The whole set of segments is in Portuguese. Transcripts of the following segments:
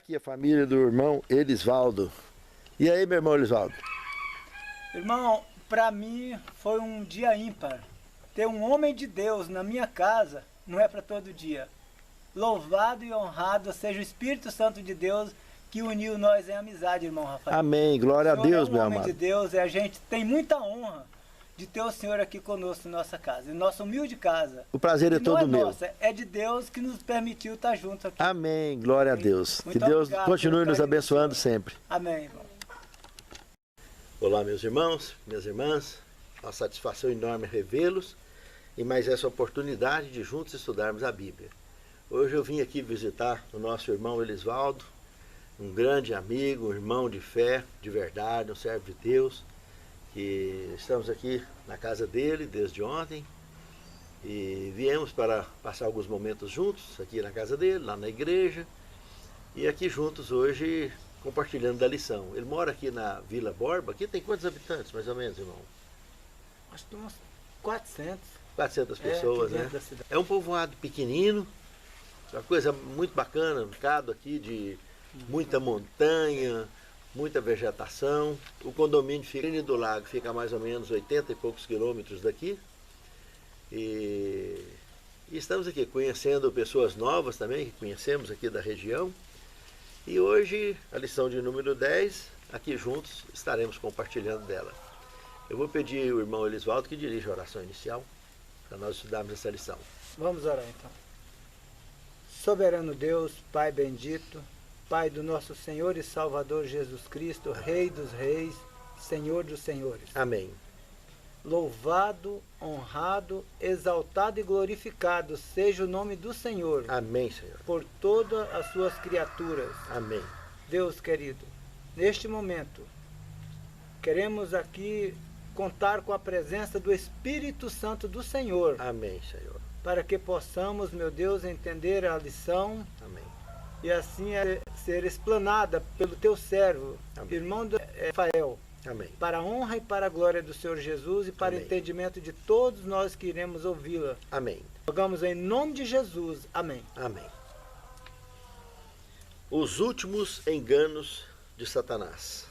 aqui a família do irmão Elisvaldo. E aí, meu irmão Elisvaldo? Irmão, para mim foi um dia ímpar. Ter um homem de Deus na minha casa não é para todo dia. Louvado e honrado seja o Espírito Santo de Deus que uniu nós em amizade, irmão Rafael. Amém, glória a Deus, meu amado. O homem de Deus e a gente tem muita honra de ter o Senhor aqui conosco em nossa casa, em nossa humilde casa. O prazer é todo meu. Nossa, é de Deus que nos permitiu estar juntos aqui. Amém, glória a Deus. Muito que Deus obrigado, continue nos abençoando sempre. Amém, irmão. Olá, meus irmãos, minhas irmãs. Uma satisfação enorme revê-los e mais essa oportunidade de juntos estudarmos a Bíblia. Hoje eu vim aqui visitar o nosso irmão Elisvaldo, um grande amigo, um irmão de fé, de verdade, um servo de Deus. E estamos aqui na casa dele desde ontem e viemos para passar alguns momentos juntos aqui na casa dele, lá na igreja, e aqui juntos hoje compartilhando da lição. Ele mora aqui na Vila Borba. Aqui tem quantos habitantes, mais ou menos, irmão? Acho que tem uns 400. 400 pessoas, né? É um povoado pequenino, uma coisa muito bacana, um bocado aqui de muita montanha, muita vegetação. O condomínio fica do lago, fica a mais ou menos 80 e poucos quilômetros daqui. E estamos aqui conhecendo pessoas novas também, que conhecemos aqui da região. E hoje, a lição de número 10, aqui juntos estaremos compartilhando dela. Eu vou pedir ao irmão Elisvaldo que dirija a oração inicial, para nós estudarmos essa lição. Vamos orar então. Soberano Deus, Pai bendito, Pai do nosso Senhor e Salvador Jesus Cristo, Rei dos Reis, Senhor dos Senhores. Amém. Louvado, honrado, exaltado e glorificado seja o nome do Senhor. Amém, Senhor. Por todas as suas criaturas. Amém. Deus querido, neste momento, queremos aqui contar com a presença do Espírito Santo do Senhor. Amém, Senhor. Para que possamos, meu Deus, entender a lição. Amém. E assim ser explanada pelo teu servo, Amém. Irmão do Rafael. Amém. Para a honra e para a glória do Senhor Jesus e para o entendimento de todos nós que iremos ouvi-la. Amém. Rogamos em nome de Jesus. Amém. Amém. Os últimos enganos de Satanás.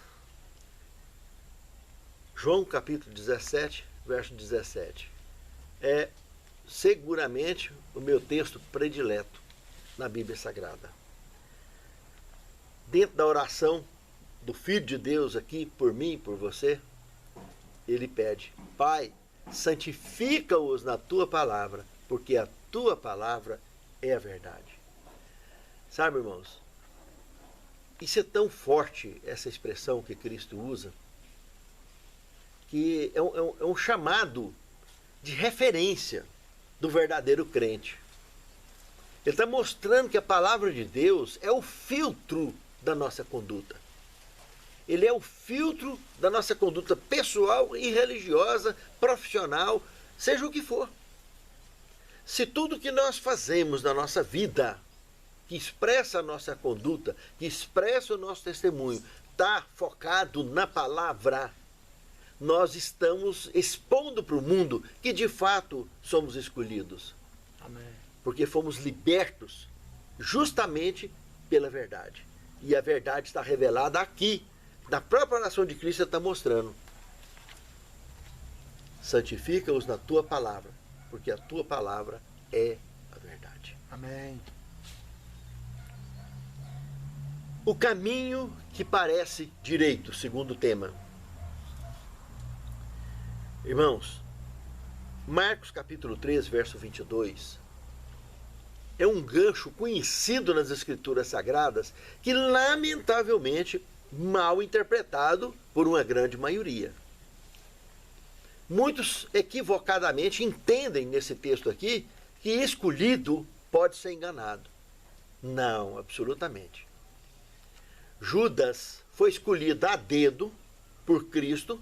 João capítulo 17, verso 17. É seguramente o meu texto predileto na Bíblia Sagrada. Dentro da oração do Filho de Deus aqui, por mim e por você, ele pede: Pai, santifica-os na tua palavra, porque a tua palavra é a verdade. Sabe, irmãos, isso é tão forte, essa expressão que Cristo usa, que é um chamado de referência do verdadeiro crente. Ele está mostrando que a palavra de Deus é o filtro da nossa conduta. Ele é o filtro da nossa conduta pessoal e religiosa, profissional, seja o que for. Se tudo que nós fazemos na nossa vida, que expressa a nossa conduta, que expressa o nosso testemunho, está focado na palavra, nós estamos expondo para o mundo que de fato somos escolhidos. Amém. Porque fomos libertos justamente pela verdade. E a verdade está revelada aqui, na própria oração de Cristo, está mostrando. Santifica-os na tua palavra, porque a tua palavra é a verdade. Amém. O caminho que parece direito, segundo o tema. Irmãos, Marcos capítulo 3, verso 22, é um gancho conhecido nas Escrituras Sagradas que, lamentavelmente, mal interpretado por uma grande maioria. Muitos equivocadamente entendem nesse texto aqui que escolhido pode ser enganado. Não, absolutamente. Judas foi escolhido a dedo por Cristo,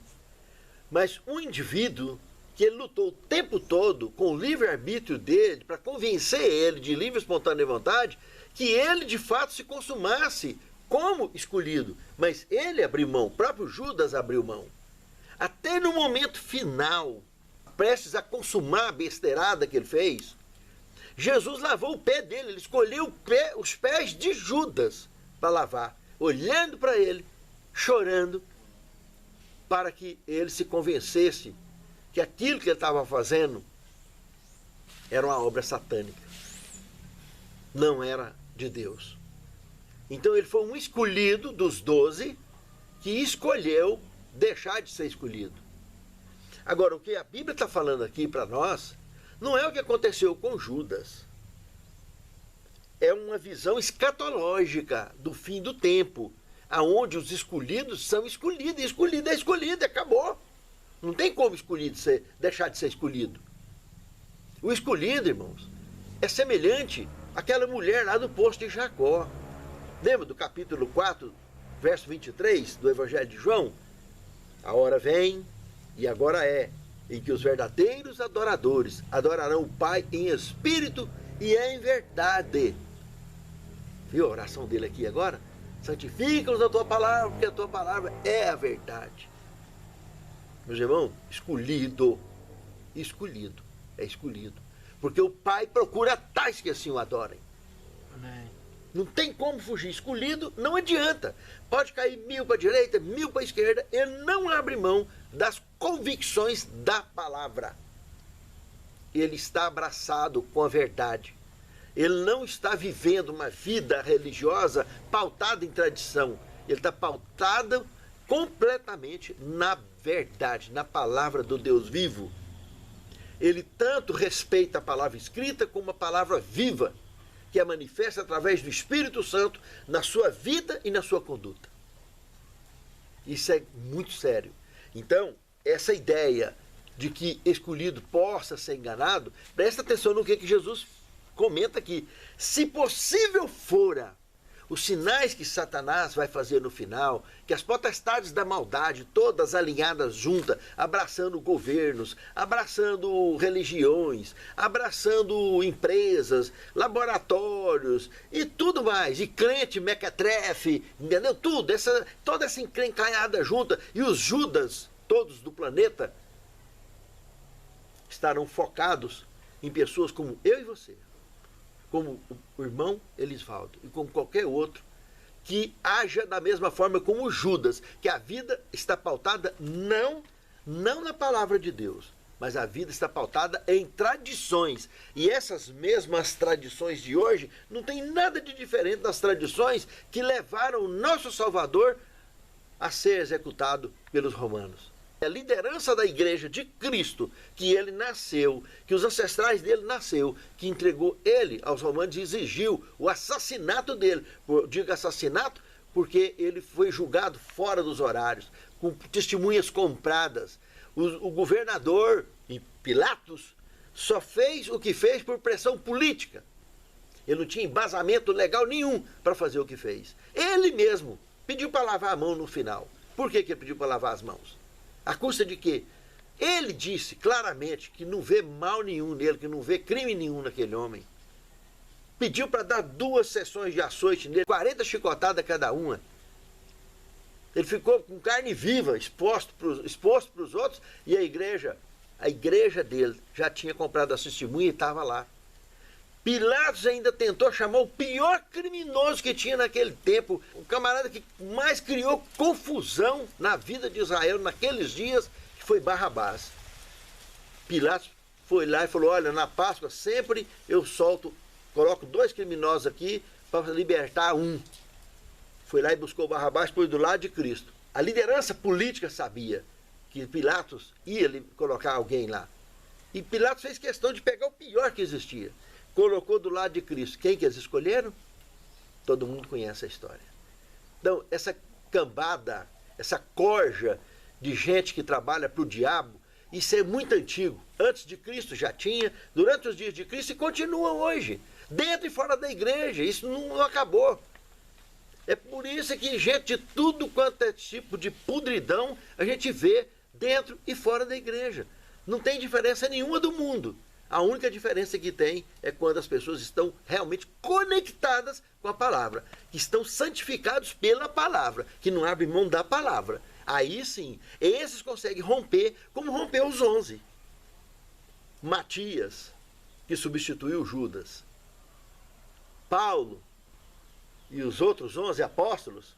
mas um indivíduo que ele lutou o tempo todo com o livre-arbítrio dele para convencer ele de livre e espontânea vontade que ele de fato se consumasse como escolhido, mas ele abriu mão, o próprio Judas abriu mão. Até no momento final, prestes a consumar a besteirada que ele fez, Jesus lavou o pé dele, ele escolheu os pés de Judas para lavar, olhando para ele, chorando, para que ele se convencesse que aquilo que ele estava fazendo era uma obra satânica, não era de Deus. Então ele foi um escolhido dos 12 que escolheu deixar de ser escolhido. Agora, o que a Bíblia está falando aqui para nós não é o que aconteceu com Judas. É uma visão escatológica do fim do tempo, aonde os escolhidos são escolhidos. E escolhido é escolhido, acabou. Não tem como deixar de ser escolhido. O escolhido, irmãos, é semelhante àquela mulher lá do poço de Jacó. Lembra do capítulo 4, verso 23 do Evangelho de João? A hora vem, e agora é, em que os verdadeiros adoradores adorarão o Pai em espírito e em verdade. Viu a oração dele aqui agora? Santifica-os na tua palavra, porque a tua palavra é a verdade. Meus irmãos, escolhido, é escolhido. Porque o Pai procura tais que assim o adorem. Amém. Não tem como fugir. Escolhido não adianta. Pode cair 1000 para a direita, 1000 para a esquerda. Ele não abre mão das convicções da palavra. Ele está abraçado com a verdade. Ele não está vivendo uma vida religiosa pautada em tradição. Ele está pautado completamente na verdade, na palavra do Deus vivo. Ele tanto respeita a palavra escrita como a palavra viva, que é manifesta através do Espírito Santo na sua vida e na sua conduta. Isso é muito sério. Então, essa ideia de que escolhido possa ser enganado, presta atenção no que Jesus comenta aqui. Se possível fora, os sinais que Satanás vai fazer no final, que as potestades da maldade, todas alinhadas juntas, abraçando governos, abraçando religiões, abraçando empresas, laboratórios e tudo mais, e crente, mequetrefe, entendeu? Toda essa encrencalhada junta, e os Judas, todos do planeta, estarão focados em pessoas como eu e você, como o irmão Elisvaldo e como qualquer outro, que haja da mesma forma como Judas, que a vida está pautada não na palavra de Deus, mas a vida está pautada em tradições. E essas mesmas tradições de hoje não tem nada de diferente das tradições que levaram o nosso Salvador a ser executado pelos romanos. A liderança da igreja de Cristo, que ele nasceu, que os ancestrais dele nasceu, que entregou ele aos romanos e exigiu o assassinato dele. Digo assassinato porque ele foi julgado fora dos horários, com testemunhas compradas. O governador e Pilatos só fez o que fez por pressão política. Ele não tinha embasamento legal nenhum para fazer o que fez. Ele mesmo pediu para lavar a mão no final. Por que ele pediu para lavar as mãos? À custa de quê? Ele disse claramente que não vê mal nenhum nele, que não vê crime nenhum naquele homem. Pediu para dar 2 sessões de açoite nele, 40 chicotadas cada uma. Ele ficou com carne viva, exposto para os outros, e a igreja dele já tinha comprado a testemunha e estava lá. Pilatos ainda tentou chamar o pior criminoso que tinha naquele tempo, o camarada que mais criou confusão na vida de Israel naqueles dias, que foi Barrabás. Pilatos foi lá e falou: olha, na Páscoa sempre eu coloco 2 criminosos aqui para libertar um. Foi lá e buscou Barrabás, pôs do lado de Cristo. A liderança política sabia que Pilatos ia colocar alguém lá. E Pilatos fez questão de pegar o pior que existia. Colocou do lado de Cristo. Quem que eles escolheram? Todo mundo conhece a história. Então, essa cambada, essa corja de gente que trabalha para o diabo, isso é muito antigo. Antes de Cristo já tinha, durante os dias de Cristo, e continua hoje. Dentro e fora da igreja. Isso não acabou. É por isso que gente de tudo quanto é tipo de podridão a gente vê dentro e fora da igreja. Não tem diferença nenhuma do mundo. A única diferença que tem é quando as pessoas estão realmente conectadas com a palavra, que estão santificados pela palavra, que não abrem mão da palavra. Aí sim, esses conseguem romper, como rompeu os 11. Matias, que substituiu Judas. Paulo e os outros 11 apóstolos,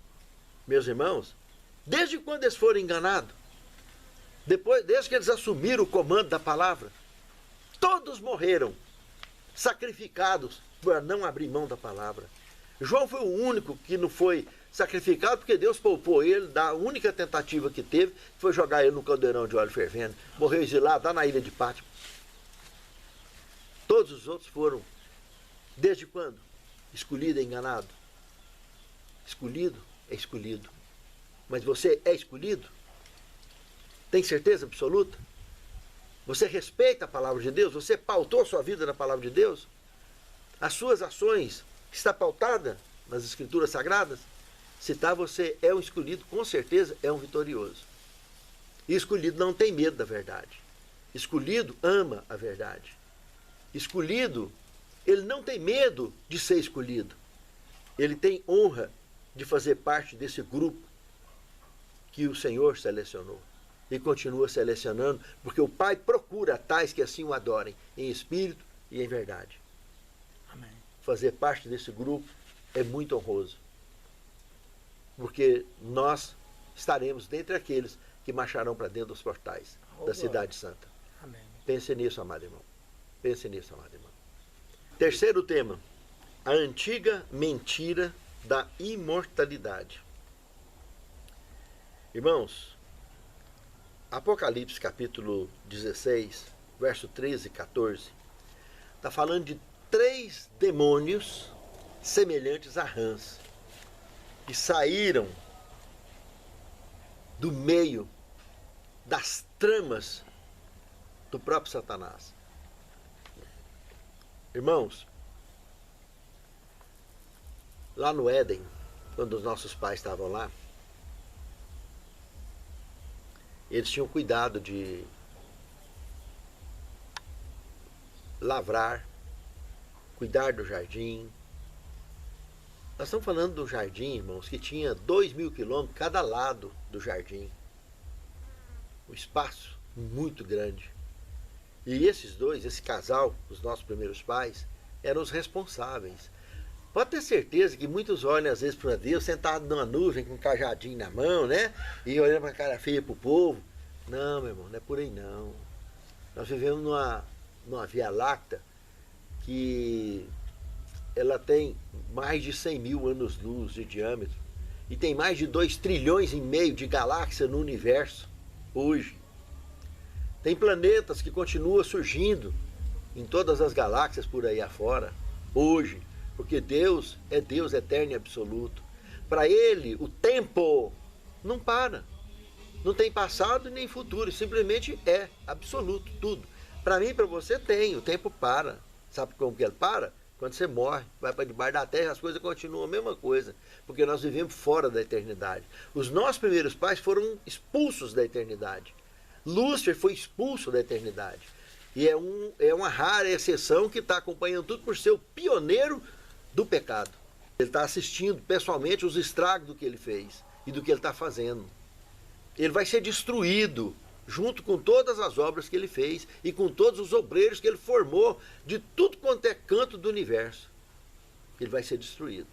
meus irmãos, desde quando eles foram enganados? Desde que eles assumiram o comando da palavra, todos morreram, sacrificados por não abrir mão da palavra. João foi o único que não foi sacrificado porque Deus poupou ele da única tentativa que teve, que foi jogar ele no caldeirão de óleo fervendo. Morreu exilado lá na ilha de Pátimo. Todos os outros foram, desde quando? Escolhido e enganado. Escolhido é escolhido. Mas você é escolhido? Tem certeza absoluta? Você respeita a palavra de Deus? Você pautou sua vida na palavra de Deus? As suas ações está pautada nas Escrituras Sagradas? Se está, você é um escolhido, com certeza é um vitorioso. E escolhido não tem medo da verdade. Escolhido ama a verdade. Escolhido, ele não tem medo de ser escolhido. Ele tem honra de fazer parte desse grupo que o Senhor selecionou. E continua selecionando, porque o Pai procura tais que assim o adorem, em espírito e em verdade. Amém. Fazer parte desse grupo é muito honroso, porque nós estaremos dentre aqueles que marcharão para dentro dos portais da Cidade Santa. Amém. Pense nisso, amado irmão. Pense nisso, amado irmão. Terceiro tema, a antiga mentira da imortalidade. Irmãos, Apocalipse capítulo 16, verso 13 e 14, está falando de 3 demônios semelhantes a rãs, que saíram do meio das tramas do próprio Satanás. Irmãos, lá no Éden, quando os nossos pais estavam lá, eles tinham cuidado de lavrar, cuidar do jardim. Nós estamos falando de um jardim, irmãos, que tinha 2.000 quilômetros cada lado do jardim. Um espaço muito grande. E esses dois, esse casal, os nossos primeiros pais, eram os responsáveis. Pode ter certeza que muitos olham às vezes para Deus sentado numa nuvem com um cajadinho na mão, né? E olhando para a cara feia para o povo. Não, meu irmão, não é por aí não. Nós vivemos numa Via Láctea que ela tem mais de 100.000 anos-luz de diâmetro e tem mais de 2,5 trilhões de galáxias no universo hoje. Tem planetas que continuam surgindo em todas as galáxias por aí afora hoje, porque Deus é Deus eterno e absoluto. Para Ele, o tempo não para. Não tem passado nem futuro, simplesmente é absoluto, tudo. Para mim e para você tem, o tempo para. Sabe como que ele para? Quando você morre, vai para debaixo da terra, as coisas continuam a mesma coisa, porque nós vivemos fora da eternidade. Os nossos primeiros pais foram expulsos da eternidade. Lúcifer foi expulso da eternidade. E é uma rara exceção que está acompanhando tudo por ser o pioneiro do pecado. Ele está assistindo pessoalmente os estragos do que ele fez e do que ele está fazendo. Ele vai ser destruído junto com todas as obras que ele fez e com todos os obreiros que ele formou de tudo quanto é canto do universo. Ele vai ser destruído.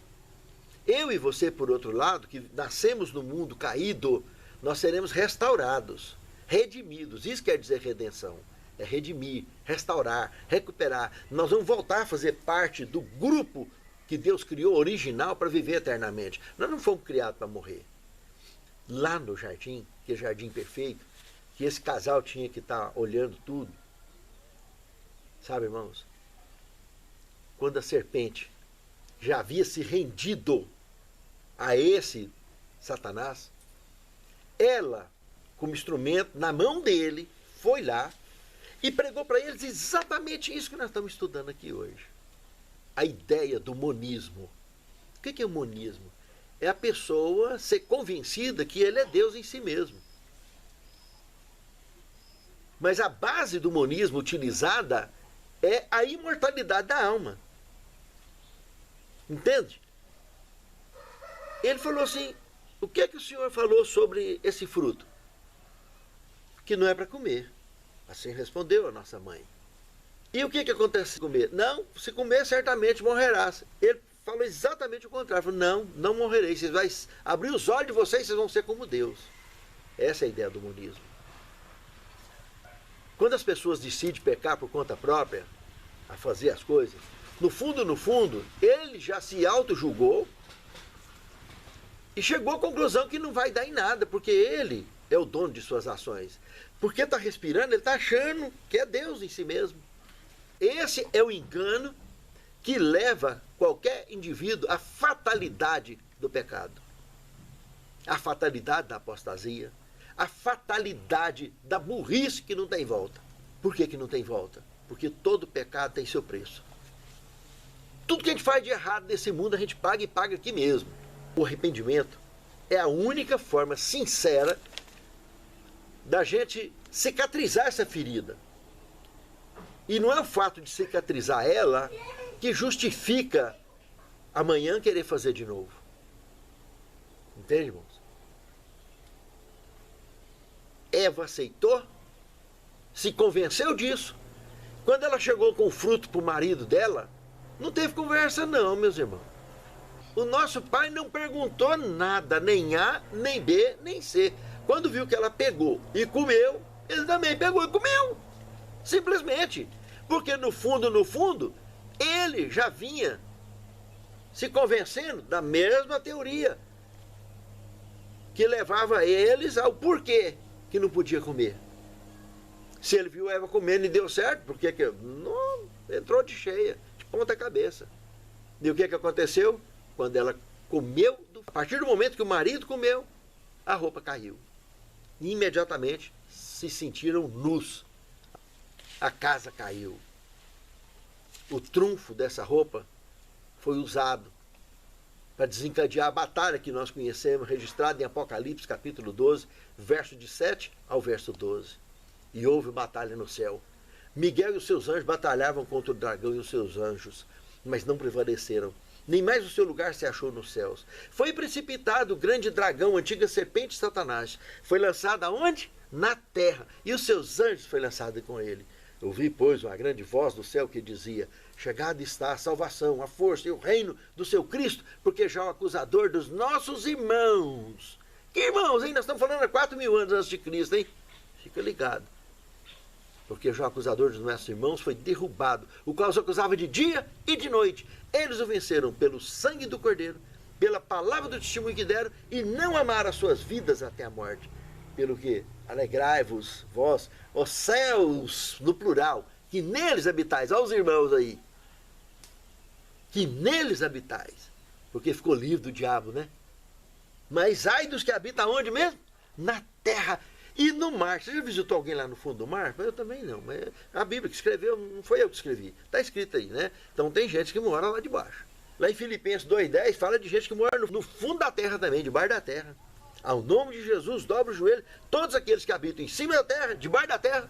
Eu e você, por outro lado, que nascemos no mundo caído, nós seremos restaurados, redimidos. Isso quer dizer redenção. É redimir, restaurar, recuperar. Nós vamos voltar a fazer parte do grupo que Deus criou original para viver eternamente. Nós não fomos criados para morrer. Lá no jardim, que é jardim perfeito, que esse casal tinha que estar olhando tudo. Sabe, irmãos? Quando a serpente já havia se rendido a esse Satanás, ela, como instrumento, na mão dele, foi lá e pregou para eles exatamente isso que nós estamos estudando aqui hoje. A ideia do monismo. O que é o monismo? É a pessoa ser convencida que ele é Deus em si mesmo. Mas a base do monismo utilizada é a imortalidade da alma. Entende? Ele falou assim, o que é que o Senhor falou sobre esse fruto? Que não é para comer. Assim respondeu a nossa mãe. E o que acontece se comer? Não, se comer certamente morrerás. Ele falou exatamente o contrário. Falou, não, não morrereis. Vocês vão abrir os olhos de vocês, vocês vão ser como Deus. Essa é a ideia do monismo. Quando as pessoas decidem pecar por conta própria, a fazer as coisas, no fundo, ele já se auto-julgou e chegou à conclusão que não vai dar em nada, porque ele é o dono de suas ações. Porque está respirando, ele está achando que é Deus em si mesmo. Esse é o engano que leva qualquer indivíduo à fatalidade do pecado, à fatalidade da apostasia, à fatalidade da burrice que não tem volta. Por que não tem volta? Porque todo pecado tem seu preço. Tudo que a gente faz de errado nesse mundo a gente paga e paga aqui mesmo. O arrependimento é a única forma sincera da gente cicatrizar essa ferida. E não é o fato de cicatrizar ela que justifica amanhã querer fazer de novo. Entende, irmãos? Eva aceitou, se convenceu disso. Quando ela chegou com o fruto para o marido dela, não teve conversa não, meus irmãos. O nosso pai não perguntou nada, nem A, nem B, nem C. Quando viu que ela pegou e comeu, ele também pegou e comeu. Simplesmente. Porque no fundo, ele já vinha se convencendo da mesma teoria que levava eles ao porquê que não podia comer. Se ele viu Eva comendo e deu certo, por que não entrou de cheia, de ponta cabeça. E o que aconteceu? Quando ela comeu, a partir do momento que o marido comeu, a roupa caiu. E imediatamente se sentiram nus. A casa caiu. O trunfo dessa roupa foi usado para desencadear a batalha que nós conhecemos, registrada em Apocalipse, capítulo 12, verso de 7 ao verso 12. E houve batalha no céu. Miguel e os seus anjos batalhavam contra o dragão e os seus anjos, mas não prevaleceram. Nem mais o seu lugar se achou nos céus. Foi precipitado o grande dragão, a antiga serpente Satanás. Foi lançado aonde? Na terra. E os seus anjos foi lançado com ele. Ouvi, pois, uma grande voz do céu que dizia: chegada está a salvação, a força e o reino do seu Cristo, porque já é o acusador dos nossos irmãos. Que irmãos, hein? Nós estamos falando há 4.000 anos antes de Cristo, hein? Fica ligado. Porque já o acusador dos nossos irmãos foi derrubado, o qual os acusava de dia e de noite. Eles o venceram pelo sangue do Cordeiro, pela palavra do testemunho que deram, e não amaram as suas vidas até a morte. Pelo que alegrai-vos, vós, os céus, no plural, que neles habitais. Olha os irmãos aí. Que neles habitais. Porque ficou livre do diabo, né? Mas ai dos que habitam onde mesmo? Na terra e no mar. Você já visitou alguém lá no fundo do mar? Eu também não. Mas a Bíblia que escreveu, não foi eu que escrevi. Está escrito aí, né? Então tem gente que mora lá debaixo. Lá em Filipenses 2,10 fala de gente que mora no fundo da terra também, debaixo da terra. Ao nome de Jesus, dobra o joelho, todos aqueles que habitam em cima da terra, debaixo da terra.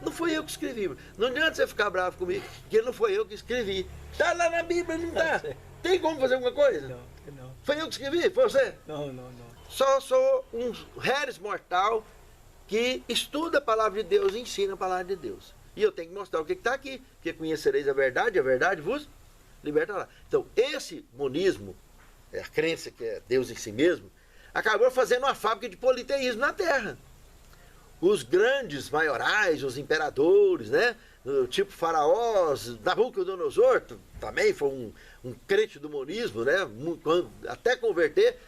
Não foi eu que escrevi. Não adianta você ficar bravo comigo, porque não foi eu que escrevi. Está lá na Bíblia, não está? Tem como fazer alguma coisa? Não. Foi eu que escrevi? Foi você? Não. Só sou um reres mortal que estuda a palavra de Deus e ensina a palavra de Deus. E eu tenho que mostrar o que está aqui, porque conhecereis a verdade vos libertará. Então, esse monismo, a crença que é Deus em si mesmo, acabou fazendo uma fábrica de politeísmo na Terra. Os grandes maiorais, os imperadores, né? Tipo faraós, Nabucodonosor, também foi um crente do monismo, né? Até converter,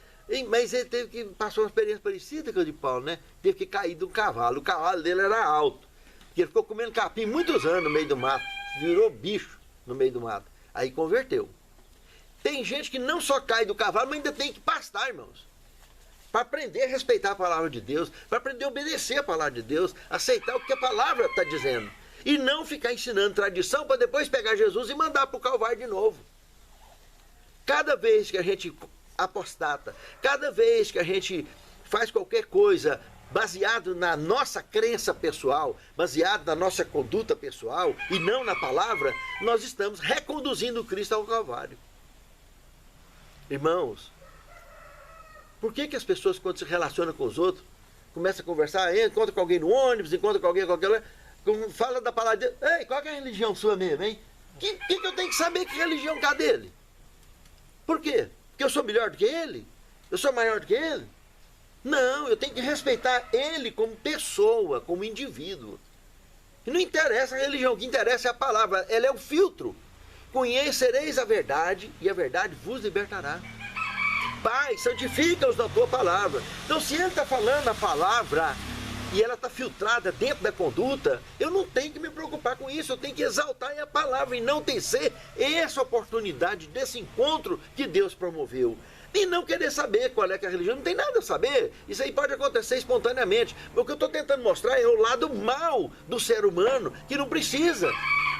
mas ele teve que passar uma experiência parecida com a de Paulo, né? Teve que cair de um cavalo. O cavalo dele era alto, porque ele ficou comendo capim muitos anos no meio do mato, virou bicho no meio do mato. Aí converteu. Tem gente que não só cai do cavalo, mas ainda tem que pastar, irmãos. Para aprender a respeitar a palavra de Deus, para aprender a obedecer a palavra de Deus, aceitar o que a palavra está dizendo. E não ficar ensinando tradição para depois pegar Jesus e mandar para o Calvário de novo. Cada vez que a gente apostata, cada vez que a gente faz qualquer coisa baseado na nossa crença pessoal, baseado na nossa conduta pessoal e não na palavra, nós estamos reconduzindo Cristo ao Calvário. Irmãos, por que as pessoas, quando se relacionam com os outros, começam a conversar, encontra com alguém no ônibus, encontra com alguém, fala da palavra de Deus, ei, qual que é a religião sua mesmo, hein? Que eu tenho que saber que religião que é dele? Por quê? Porque eu sou melhor do que ele? Eu sou maior do que ele? Não, eu tenho que respeitar ele como pessoa, como indivíduo. E não interessa a religião, o que interessa é a palavra, ela é o filtro. Conhecereis a verdade e a verdade vos libertará. Pai, santifica-os na tua palavra. Então, se ele está falando a palavra e ela está filtrada dentro da conduta, eu não tenho que me preocupar com isso, eu tenho que exaltar a palavra e não tecer essa oportunidade desse encontro que Deus promoveu. E não querer saber qual é que é a religião, não tem nada a saber. Isso aí pode acontecer espontaneamente. O que eu estou tentando mostrar é o lado mal do ser humano, que não precisa.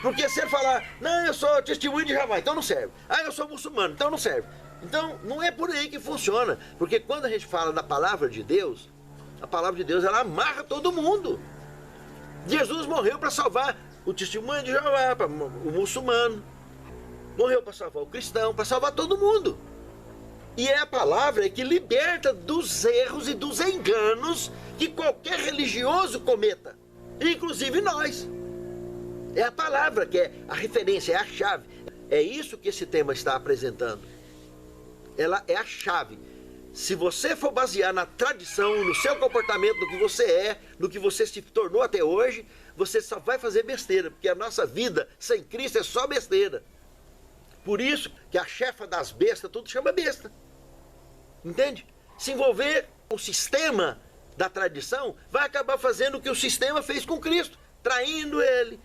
Porque se ele falar, não, eu sou testemunho de Jeová, então não serve. Ah, eu sou muçulmano, então não serve. Então, não é por aí que funciona. Porque quando a gente fala da palavra de Deus, a palavra de Deus, ela amarra todo mundo. Jesus morreu para salvar o testemunho de Jeová, o muçulmano. Morreu para salvar o cristão, para salvar todo mundo. E é a palavra que liberta dos erros e dos enganos que qualquer religioso cometa, inclusive nós. É a palavra que é a referência, é a chave. É isso que esse tema está apresentando. Ela é a chave. Se você for basear na tradição, no seu comportamento, no que você é, no que você se tornou até hoje, você só vai fazer besteira, porque a nossa vida sem Cristo é só besteira. Por isso que a chefa das bestas, tudo chama besta. Entende? Se envolver com o sistema da tradição, vai acabar fazendo o que o sistema fez com Cristo, traindo ele,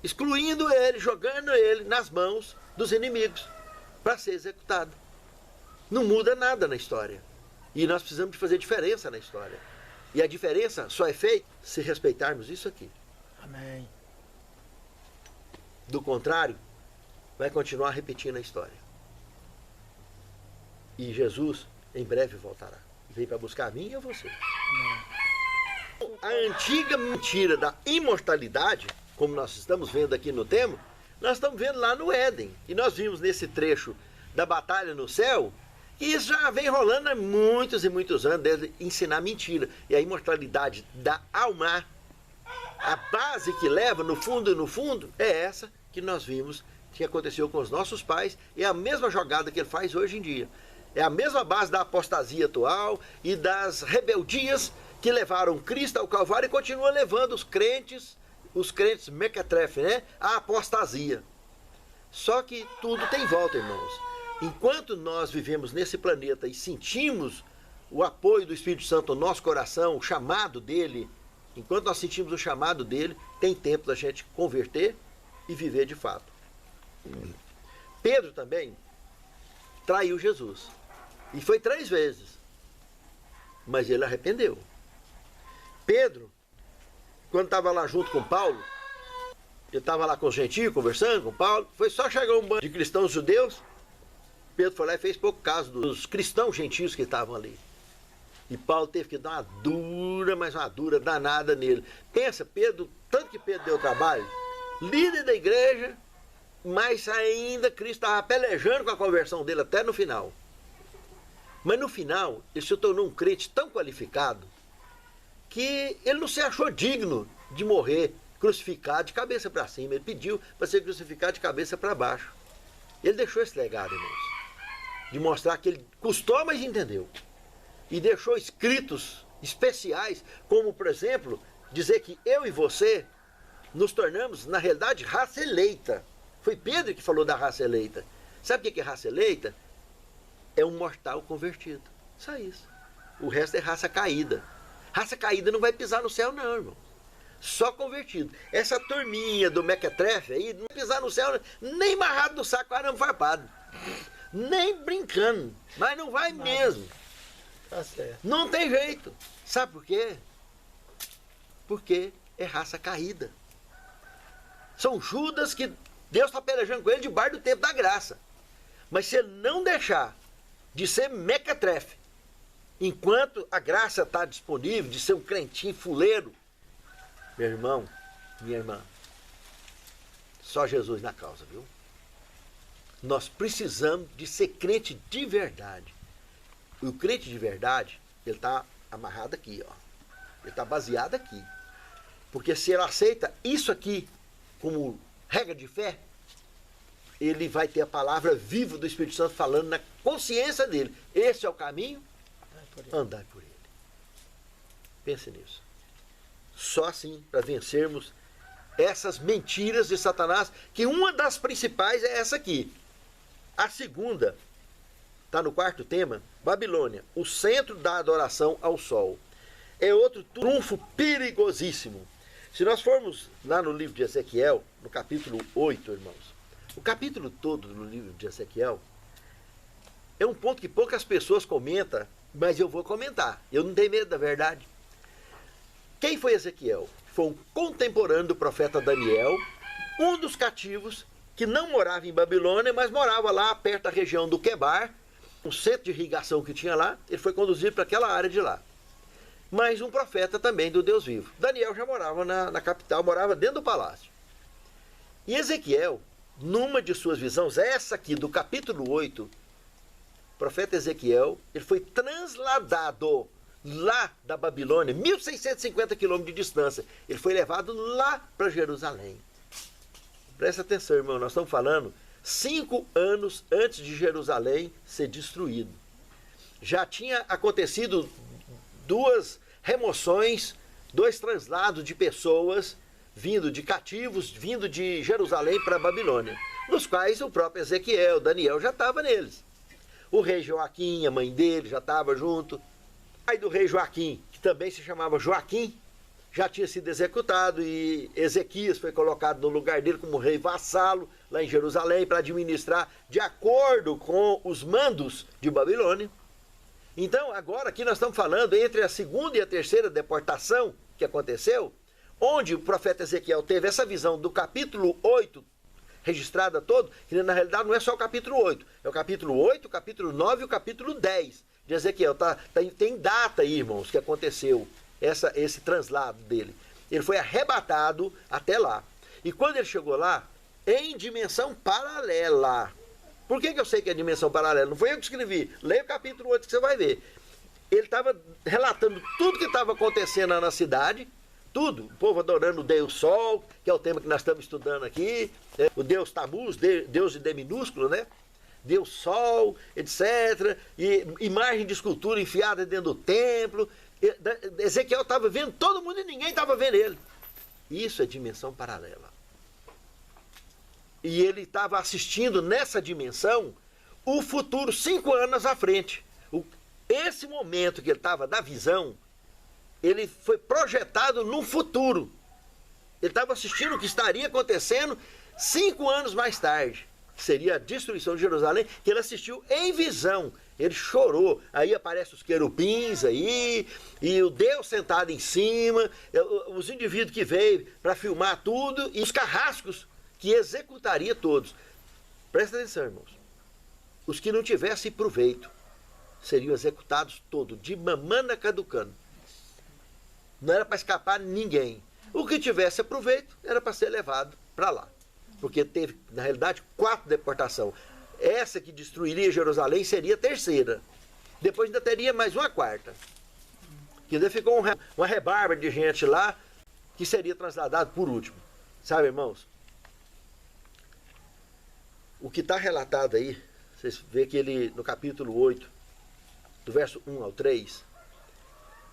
excluindo ele, jogando ele nas mãos dos inimigos para ser executado. Não muda nada na história. E nós precisamos de fazer diferença na história. E a diferença só é feita se respeitarmos isso aqui. Amém. Do contrário, vai continuar repetindo a história. E Jesus em breve voltará. Veio para buscar a mim e a você. Amém. A antiga mentira da imortalidade, como nós estamos vendo aqui no tema, nós estamos vendo lá no Éden. E nós vimos nesse trecho da batalha no céu, que isso já vem rolando há muitos e muitos anos, desde ensinar mentira. E a imortalidade da alma, a base que leva no fundo, é essa que nós vimos que aconteceu com os nossos pais, é a mesma jogada que ele faz hoje em dia. É a mesma base da apostasia atual e das rebeldias que levaram Cristo ao Calvário e continua levando os crentes mequetrefe, né, à apostasia. Só que tudo tem volta, irmãos. Enquanto nós vivemos nesse planeta e sentimos o apoio do Espírito Santo no nosso coração, o chamado dele, enquanto nós sentimos o chamado dele, tem tempo da gente converter e viver de fato. Pedro também traiu Jesus. E foi 3 vezes. Mas ele arrependeu. Pedro, quando estava lá junto com Paulo, ele estava lá com os gentios, conversando com Paulo, foi só chegar um bando de cristãos judeus, Pedro foi lá e fez pouco caso dos cristãos gentios que estavam ali. E Paulo teve que dar uma dura, mas uma dura danada nele. Pensa, Pedro, tanto que Pedro deu trabalho, líder da igreja, mas ainda Cristo estava pelejando com a conversão dele até no final. Mas no final, ele se tornou um crente tão qualificado que ele não se achou digno de morrer crucificado de cabeça para cima. Ele pediu para ser crucificado de cabeça para baixo. Ele deixou esse legado, irmãos, de mostrar que ele custou, mas entendeu. E deixou escritos especiais, como, por exemplo, dizer que eu e você nos tornamos, na realidade, raça eleita. Foi Pedro que falou da raça eleita. Sabe o que é raça eleita? É um mortal convertido. Só isso. O resto é raça caída. Raça caída não vai pisar no céu, não, irmão. Só convertido. Essa turminha do mequetrefe aí não vai pisar no céu nem amarrado no saco, arame farpado. Nem brincando. Mas não vai mesmo. Tá certo. Não tem jeito. Sabe por quê? Porque é raça caída. São Judas que Deus está pelejando com ele debaixo do tempo da graça. Mas se ele não deixar de ser mequetrefe, enquanto a graça está disponível, de ser um crentinho fuleiro, meu irmão, minha irmã, só Jesus na causa, viu? Nós precisamos de ser crente de verdade. E o crente de verdade, ele está amarrado aqui, ó. Ele está baseado aqui. Porque se ele aceita isso aqui como regra de fé, ele vai ter a palavra viva do Espírito Santo falando na consciência dele. Esse é o caminho, andai por ele. Pense nisso. Só assim para vencermos essas mentiras de Satanás, que uma das principais é essa aqui. A segunda, está no quarto tema, Babilônia, o centro da adoração ao sol. É outro trunfo perigosíssimo. Se nós formos lá no livro de Ezequiel, no capítulo 8, irmãos, o capítulo todo do livro de Ezequiel é um ponto que poucas pessoas comentam, mas eu vou comentar. Eu não tenho medo da verdade. Quem foi Ezequiel? Foi um contemporâneo do profeta Daniel, um dos cativos que não morava em Babilônia, mas morava lá perto da região do Quebar, um centro de irrigação que tinha lá. Ele foi conduzido para aquela área de lá. Mas um profeta também do Deus vivo. Daniel já morava na capital, morava dentro do palácio. E Ezequiel, numa de suas visões, essa aqui do capítulo 8, o profeta Ezequiel, ele foi transladado lá da Babilônia, 1.650 quilômetros de distância. Ele foi levado lá para Jerusalém. Presta atenção, irmão, nós estamos falando 5 anos antes de Jerusalém ser destruído. Já tinha acontecido 2 remoções, 2 translados de pessoas vindo de cativos, vindo de Jerusalém para a Babilônia, nos quais o próprio Ezequiel, Daniel, já estava neles. O rei Joaquim, a mãe dele, já estava junto. O pai do rei Joaquim, que também se chamava Joaquim, já tinha sido executado e Ezequias foi colocado no lugar dele como rei vassalo lá em Jerusalém para administrar de acordo com os mandos de Babilônia. Então, agora aqui nós estamos falando entre a segunda e a terceira deportação que aconteceu, onde o profeta Ezequiel teve essa visão do capítulo 8, registrada todo, que na realidade não é só o capítulo 8, é o capítulo 8, o capítulo 9 e o capítulo 10 de Ezequiel. Tem data aí, irmãos, que aconteceu esse translado dele. Ele foi arrebatado até lá. E quando ele chegou lá, em dimensão paralela. Por que eu sei que é dimensão paralela? Não foi eu que escrevi. Leia o capítulo 8 que você vai ver. Ele estava relatando tudo que estava acontecendo na cidade, tudo. O povo adorando o Deus Sol, que é o tema que nós estamos estudando aqui, né? O Deus Tamuz, Deus de D minúsculo, né? Deus Sol, etc. E imagem de escultura enfiada dentro do templo. Ezequiel estava vendo todo mundo e ninguém estava vendo ele. Isso é dimensão paralela. E ele estava assistindo nessa dimensão o futuro 5 anos à frente. Esse momento que ele estava da visão, ele foi projetado no futuro. Ele estava assistindo o que estaria acontecendo 5 anos mais tarde, que seria a destruição de Jerusalém, que ele assistiu em visão. Ele chorou. Aí aparecem os querubins aí, e o Deus sentado em cima, os indivíduos que veio para filmar tudo, e os carrascos que executaria todos. Presta atenção, irmãos. Os que não tivessem proveito seriam executados todos, de mamana caducando. Não era para escapar ninguém. O que tivesse proveito era para ser levado para lá. Porque teve, na realidade, 4 deportações. Essa que destruiria Jerusalém seria a terceira. Depois ainda teria mais uma quarta. Que ainda ficou uma rebarba de gente lá que seria trasladado por último. Sabe, irmãos? O que está relatado aí, vocês vê que ele, no capítulo 8, do verso 1 ao 3,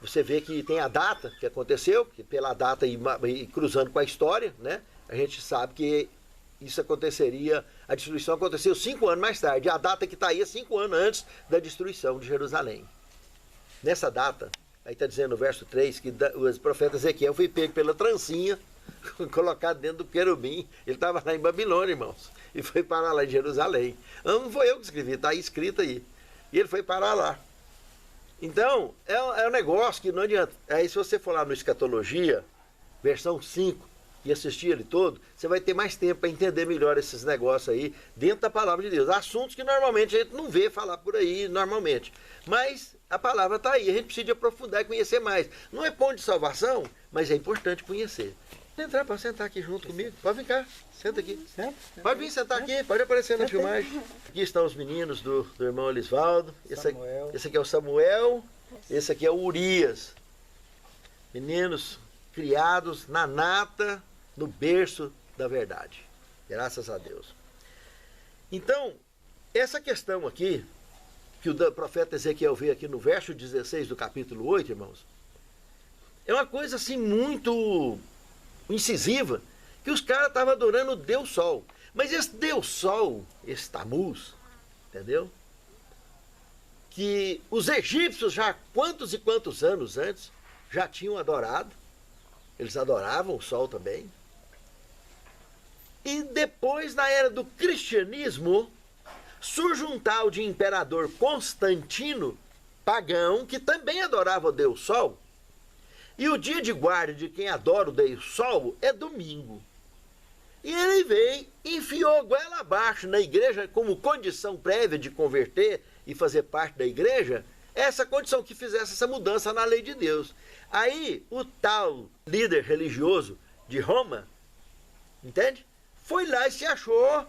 você vê que tem a data que aconteceu, que pela data e cruzando com a história, né, a gente sabe que isso aconteceria, a destruição aconteceu 5 anos mais tarde. A data que está aí é 5 anos antes da destruição de Jerusalém. Nessa data, aí está dizendo no verso 3, que o profeta Ezequiel foi pego pela trancinha, colocado dentro do querubim. Ele estava lá em Babilônia, irmãos, e foi parar lá em Jerusalém. Não foi eu que escrevi, está aí escrito aí. E ele foi parar lá. Então, é um negócio que não adianta. Aí se você for lá no Escatologia, versão 5, e assistir ele todo, você vai ter mais tempo para entender melhor esses negócios aí, dentro da palavra de Deus. Assuntos que normalmente a gente não vê falar por aí, normalmente. Mas a palavra está aí, a gente precisa aprofundar e conhecer mais. Não é ponto de salvação, mas é importante conhecer. Entrar, pode sentar aqui junto comigo. Pode vir cá, senta aqui. Pode vir sentar aqui, pode aparecer na filmagem. Aqui estão os meninos do irmão Elisvaldo. Esse aqui é o Samuel, esse aqui é o Urias. Meninos criados na nata, no berço da verdade. Graças a Deus. Então, essa questão aqui, que o profeta Ezequiel vê aqui no verso 16 do capítulo 8, irmãos, é uma coisa assim muito incisiva, que os caras estavam adorando o Deus Sol. Mas esse Deus Sol, esse Tamuz, entendeu? Que os egípcios já quantos e quantos anos antes já tinham adorado, eles adoravam o Sol também. E depois, na era do cristianismo, surge um tal de imperador Constantino, pagão, que também adorava o Deus Sol. E o dia de guarda de quem adora o Deus Sol é domingo. E ele veio, enfiou a goela abaixo na igreja como condição prévia de converter e fazer parte da igreja, essa condição que fizesse essa mudança na lei de Deus. Aí o tal líder religioso de Roma, entende? Foi lá e se achou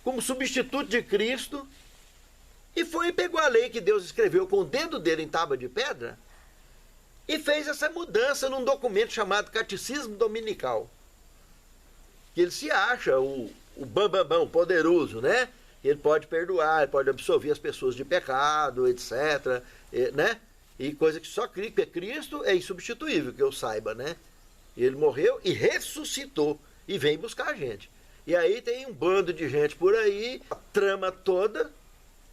como substituto de Cristo e foi e pegou a lei que Deus escreveu com o dedo dele em tábua de pedra e fez essa mudança num documento chamado Catecismo Dominical. Que ele se acha o bambambão, poderoso, né? Ele pode perdoar, ele pode absolver as pessoas de pecado, etc. Né? E coisa que só Cristo é insubstituível, que eu saiba, né? Ele morreu e ressuscitou e vem buscar a gente. E aí tem um bando de gente por aí, a trama toda,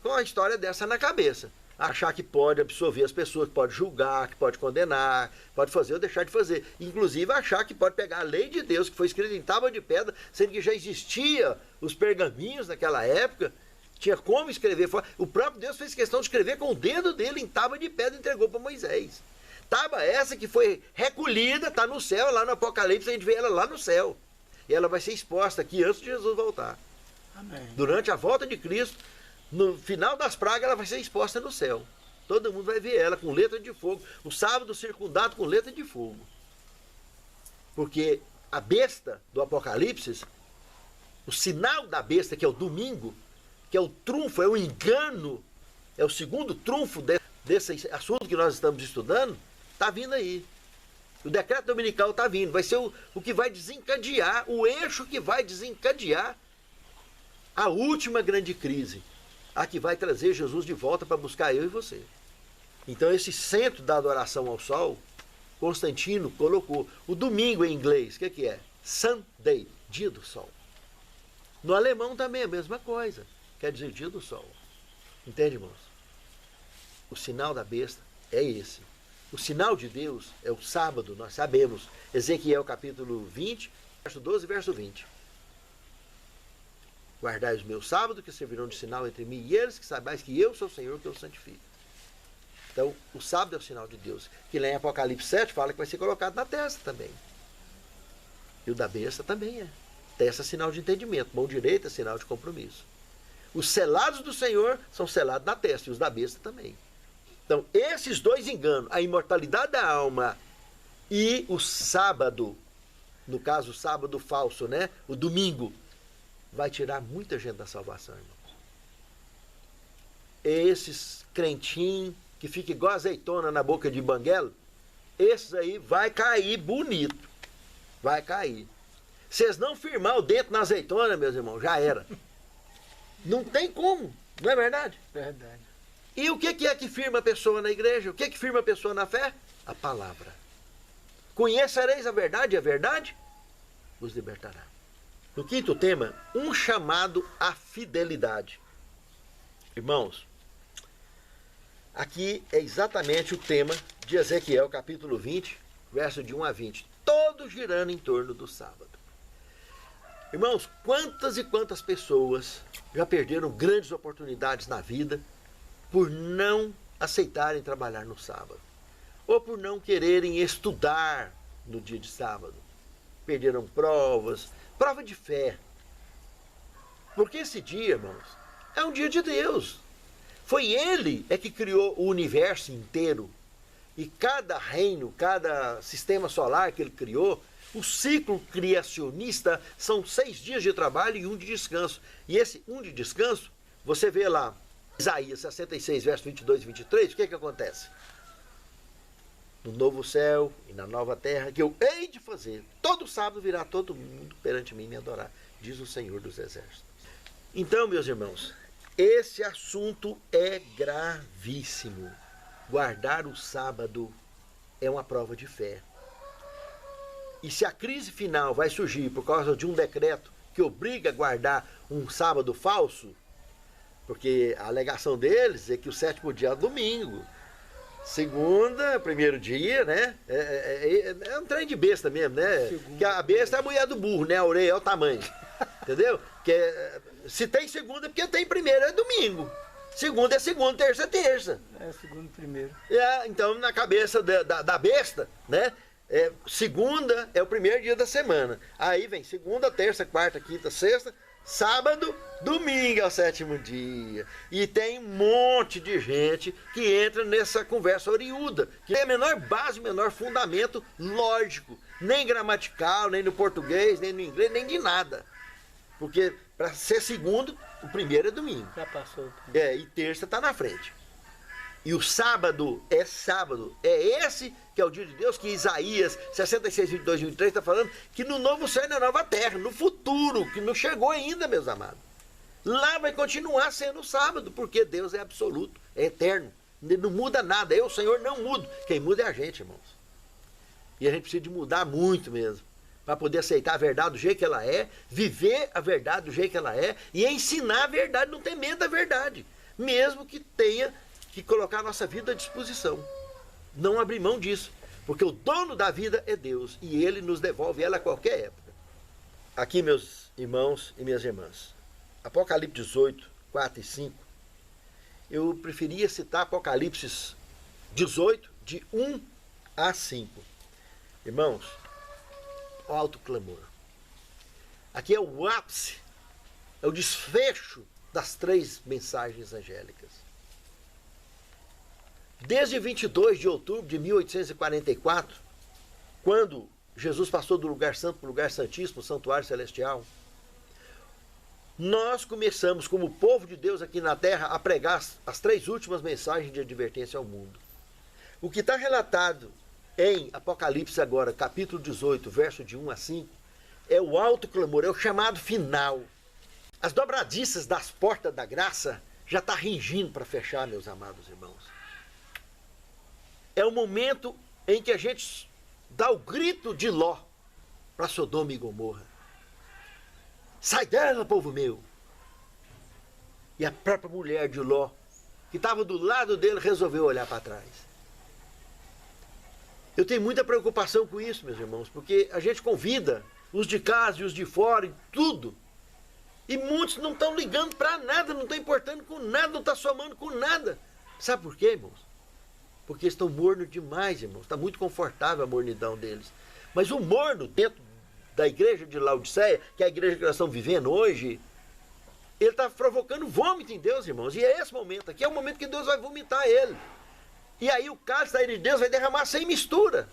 com a história dessa na cabeça. Achar que pode absolver as pessoas, que pode julgar, que pode condenar, pode fazer ou deixar de fazer. Inclusive achar que pode pegar a lei de Deus, que foi escrita em tábua de pedra, sendo que já existia os pergaminhos naquela época, tinha como escrever. O próprio Deus fez questão de escrever com o dedo dele em tábua de pedra e entregou para Moisés. Tábua essa que foi recolhida, está no céu, lá no Apocalipse, a gente vê ela lá no céu. E ela vai ser exposta aqui antes de Jesus voltar. Amém. Durante a volta de Cristo, no final das pragas, ela vai ser exposta no céu. Todo mundo vai ver ela com letra de fogo. O sábado circundado com letra de fogo. Porque a besta do Apocalipse, o sinal da besta, que é o domingo, que é o trunfo, é o engano, é o segundo trunfo desse assunto que nós estamos estudando, está vindo aí. O decreto dominical está vindo. Vai ser o que vai desencadear, o eixo que vai desencadear a última grande crise. A que vai trazer Jesus de volta para buscar eu e você. Então esse centro da adoração ao sol, Constantino colocou. O domingo em inglês, o que é? Sunday, dia do sol. No alemão também é a mesma coisa. Quer dizer dia do sol. Entende, irmãos? O sinal da besta é esse. O sinal de Deus é o sábado, nós sabemos. Ezequiel capítulo 20, verso 12 e verso 20. Guardai os meus sábados, que servirão de sinal entre mim e eles, que saibais que eu sou o Senhor, que eu santifico. Então, o sábado é o sinal de Deus. Que lá em Apocalipse 7 fala que vai ser colocado na testa também. E o da besta também é. Testa é sinal de entendimento, mão direita é sinal de compromisso. Os selados do Senhor são selados na testa, e os da besta também. Então, esses dois enganos, a imortalidade da alma e o sábado, no caso o sábado falso, né? O domingo, vai tirar muita gente da salvação, irmãos. Esses crentinhos que fica igual azeitona na boca de banguela, esses aí vai cair bonito. Vai cair. Vocês não firmar o dente na azeitona, meus irmãos, já era. Não tem como, não é verdade? Verdade. E o que é que firma a pessoa na igreja? O que firma a pessoa na fé? A palavra. Conhecereis a verdade vos libertará. No quinto tema, um chamado à fidelidade. Irmãos, aqui é exatamente o tema de Ezequiel, capítulo 20, verso de 1 a 20. Todo girando em torno do sábado. Irmãos, quantas e quantas pessoas já perderam grandes oportunidades na vida por não aceitarem trabalhar no sábado. Ou por não quererem estudar no dia de sábado. Perderam provas, prova de fé. Porque esse dia, irmãos, é um dia de Deus. Foi Ele que criou o universo inteiro. E cada reino, cada sistema solar que Ele criou, o ciclo criacionista são 6 dias de trabalho e 1 de descanso. E esse 1 de descanso, você vê lá, Isaías 66, verso 22 e 23, o que acontece? No novo céu e na nova terra, que eu hei de fazer, todo sábado virá todo mundo perante mim me adorar, diz o Senhor dos Exércitos. Então, meus irmãos, esse assunto é gravíssimo. Guardar o sábado é uma prova de fé. E se a crise final vai surgir por causa de um decreto que obriga a guardar um sábado falso, porque a alegação deles é que o 7º dia é o domingo. Segunda, primeiro dia, né? É um trem de besta mesmo, né? Que a besta é a mulher do burro, né? A orelha é o tamanho. Entendeu? Se tem segunda é porque tem primeiro, é domingo. Segunda é segunda, terça é terça. É segundo primeiro. Então, na cabeça da besta, né? Segunda é o primeiro dia da semana. Aí vem segunda, terça, quarta, quinta, sexta, sábado, domingo é o 7º dia. E tem um monte de gente que entra nessa conversa oriunda, que tem a menor base, o menor fundamento lógico, nem gramatical, nem no português, nem no inglês, nem de nada. Porque para ser segundo, o primeiro é domingo. Já passou. E terça está na frente. E o sábado é sábado. É esse que é o dia de Deus, que Isaías 66, 22 e 23 está falando, que no novo céu e na nova terra, no futuro, que não chegou ainda, meus amados. Lá vai continuar sendo sábado, porque Deus é absoluto, é eterno. Não muda nada. Eu, o Senhor, não mudo. Quem muda é a gente, irmãos. E a gente precisa de mudar muito mesmo, para poder aceitar a verdade do jeito que ela é, viver a verdade do jeito que ela é e ensinar a verdade, não ter medo da verdade, mesmo que tenha que colocar a nossa vida à disposição. Não abrir mão disso, porque o dono da vida é Deus e Ele nos devolve ela a qualquer época. Aqui, meus irmãos e minhas irmãs, Apocalipse 18, 4 e 5, eu preferia citar Apocalipse 18, de 1 a 5. Irmãos, o alto clamor. Aqui é o ápice, é o desfecho das 3 mensagens angélicas. Desde 22 de outubro de 1844, quando Jesus passou do lugar santo para o lugar santíssimo, o santuário celestial, nós começamos, como povo de Deus aqui na terra, a pregar as 3 últimas mensagens de advertência ao mundo. O que está relatado em Apocalipse agora, capítulo 18, verso de 1 a 5, é o alto clamor, é o chamado final. As dobradiças das portas da graça já estão ringindo para fechar, meus amados irmãos. É o momento em que a gente dá o grito de Ló para Sodoma e Gomorra. Sai dela, povo meu! E a própria mulher de Ló, que estava do lado dele, resolveu olhar para trás. Eu tenho muita preocupação com isso, meus irmãos, porque a gente convida os de casa e os de fora e tudo. E muitos não estão ligando para nada, não estão importando com nada, não estão somando com nada. Sabe por quê, irmãos? Porque estão mornos demais, irmãos. Está muito confortável a mornidão deles. Mas o morno dentro da igreja de Laodiceia, que é a igreja que nós estamos vivendo hoje, ele está provocando vômito em Deus, irmãos. E é esse momento aqui, é o momento que Deus vai vomitar ele. E aí o cálice da ira de Deus vai derramar sem mistura.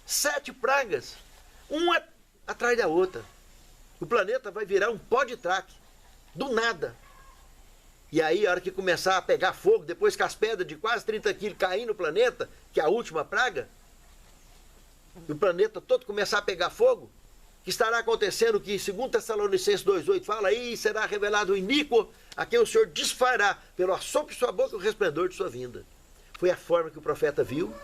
7 pragas, uma atrás da outra. O planeta vai virar um pó de traque, do nada. E aí, a hora que começar a pegar fogo, depois que as pedras de quase 30 quilos caírem no planeta, que é a última praga, e o planeta todo começar a pegar fogo, que estará acontecendo que, segundo Tessalonicenses 2,8 fala, aí será revelado o iníquo, a quem o Senhor desfará pelo assopro de sua boca e o resplendor de sua vinda. Foi a forma que o profeta viu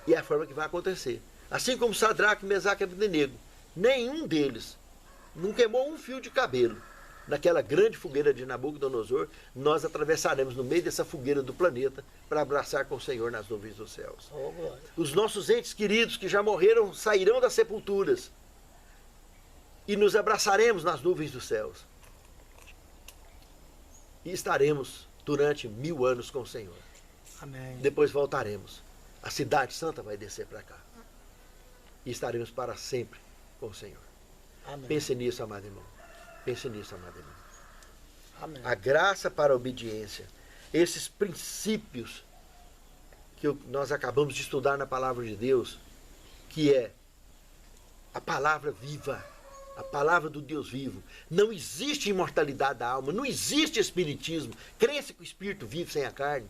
e é a forma que vai acontecer. Assim como Sadraque, Mesaque e Abdenego, nenhum deles não queimou um fio de cabelo. Naquela grande fogueira de Nabucodonosor, nós atravessaremos no meio dessa fogueira do planeta para abraçar com o Senhor nas nuvens dos céus. Os nossos entes queridos que já morreram sairão das sepulturas e nos abraçaremos nas nuvens dos céus. E estaremos durante 1000 anos com o Senhor. Amém. Depois voltaremos. A cidade santa vai descer para cá. E estaremos para sempre com o Senhor. Amém. Pense nisso, amado irmão. Pense nisso, amado irmão. Amém. A graça para a obediência. Esses princípios que nós acabamos de estudar na palavra de Deus, que é a palavra viva, a palavra do Deus vivo. Não existe imortalidade da alma, não existe espiritismo, crença que o espírito vive sem a carne.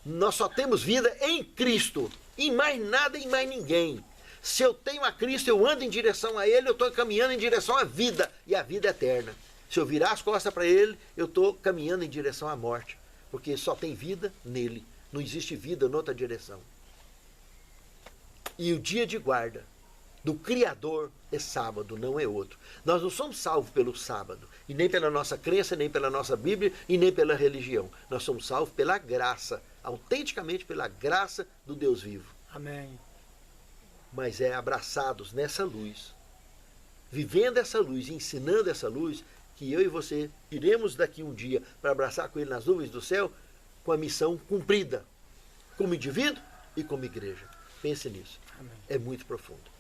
Nós só temos vida em Cristo, em mais nada e em mais ninguém. Se eu tenho a Cristo, eu ando em direção a Ele, eu estou caminhando em direção à vida, e a vida eterna. Se eu virar as costas para ele, eu estou caminhando em direção à morte. Porque só tem vida nele. Não existe vida em outra direção. E o dia de guarda do Criador é sábado, não é outro. Nós não somos salvos pelo sábado, e nem pela nossa crença, nem pela nossa Bíblia, e nem pela religião. Nós somos salvos pela graça, autenticamente pela graça do Deus vivo. Amém. Mas é abraçados nessa luz, vivendo essa luz, ensinando essa luz, que eu e você iremos daqui um dia para abraçar com ele nas nuvens do céu, com a missão cumprida, como indivíduo e como igreja. Pense nisso. Amém. É muito profundo.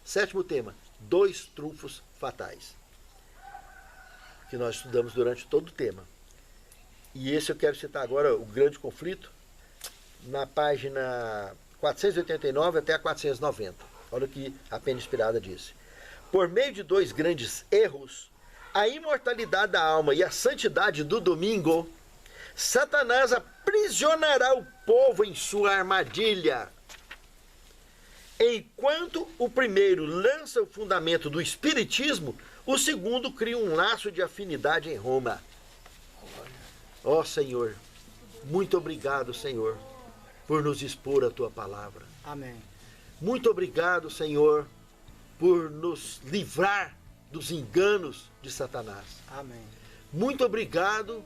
7º tema, 2 trunfos fatais, que nós estudamos durante todo o tema. E esse eu quero citar agora, o grande conflito, na página 489 até a 490. Olha o que a Pena Inspirada disse. Por meio de 2 grandes erros, a imortalidade da alma e a santidade do domingo, Satanás aprisionará o povo em sua armadilha. Enquanto o primeiro lança o fundamento do espiritismo, o segundo cria um laço de afinidade em Roma. Ó Senhor, muito obrigado, Senhor, por nos expor a tua palavra. Amém. Muito obrigado, Senhor, por nos livrar dos enganos de Satanás. Amém. Muito obrigado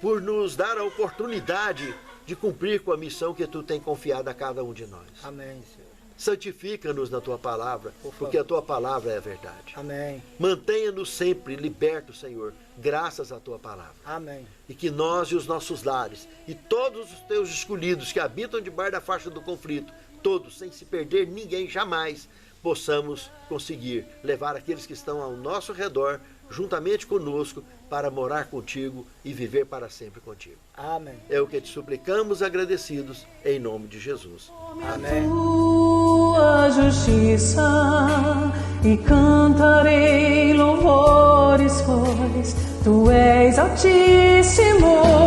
por nos dar a oportunidade de cumprir com a missão que tu tem confiado a cada um de nós. Amém, Senhor. Santifica-nos na tua palavra, porque a tua palavra é a verdade. Amém. Mantenha-nos sempre libertos, Senhor, graças à tua palavra. Amém. E que nós e os nossos lares, e todos os teus escolhidos que habitam debaixo da faixa do conflito, todos, sem se perder ninguém jamais, possamos conseguir levar aqueles que estão ao nosso redor, juntamente conosco, para morar contigo e viver para sempre contigo. Amém. É o que te suplicamos, agradecidos, em nome de Jesus. Amém. Tua justiça e cantarei louvores, pois tu és altíssimo.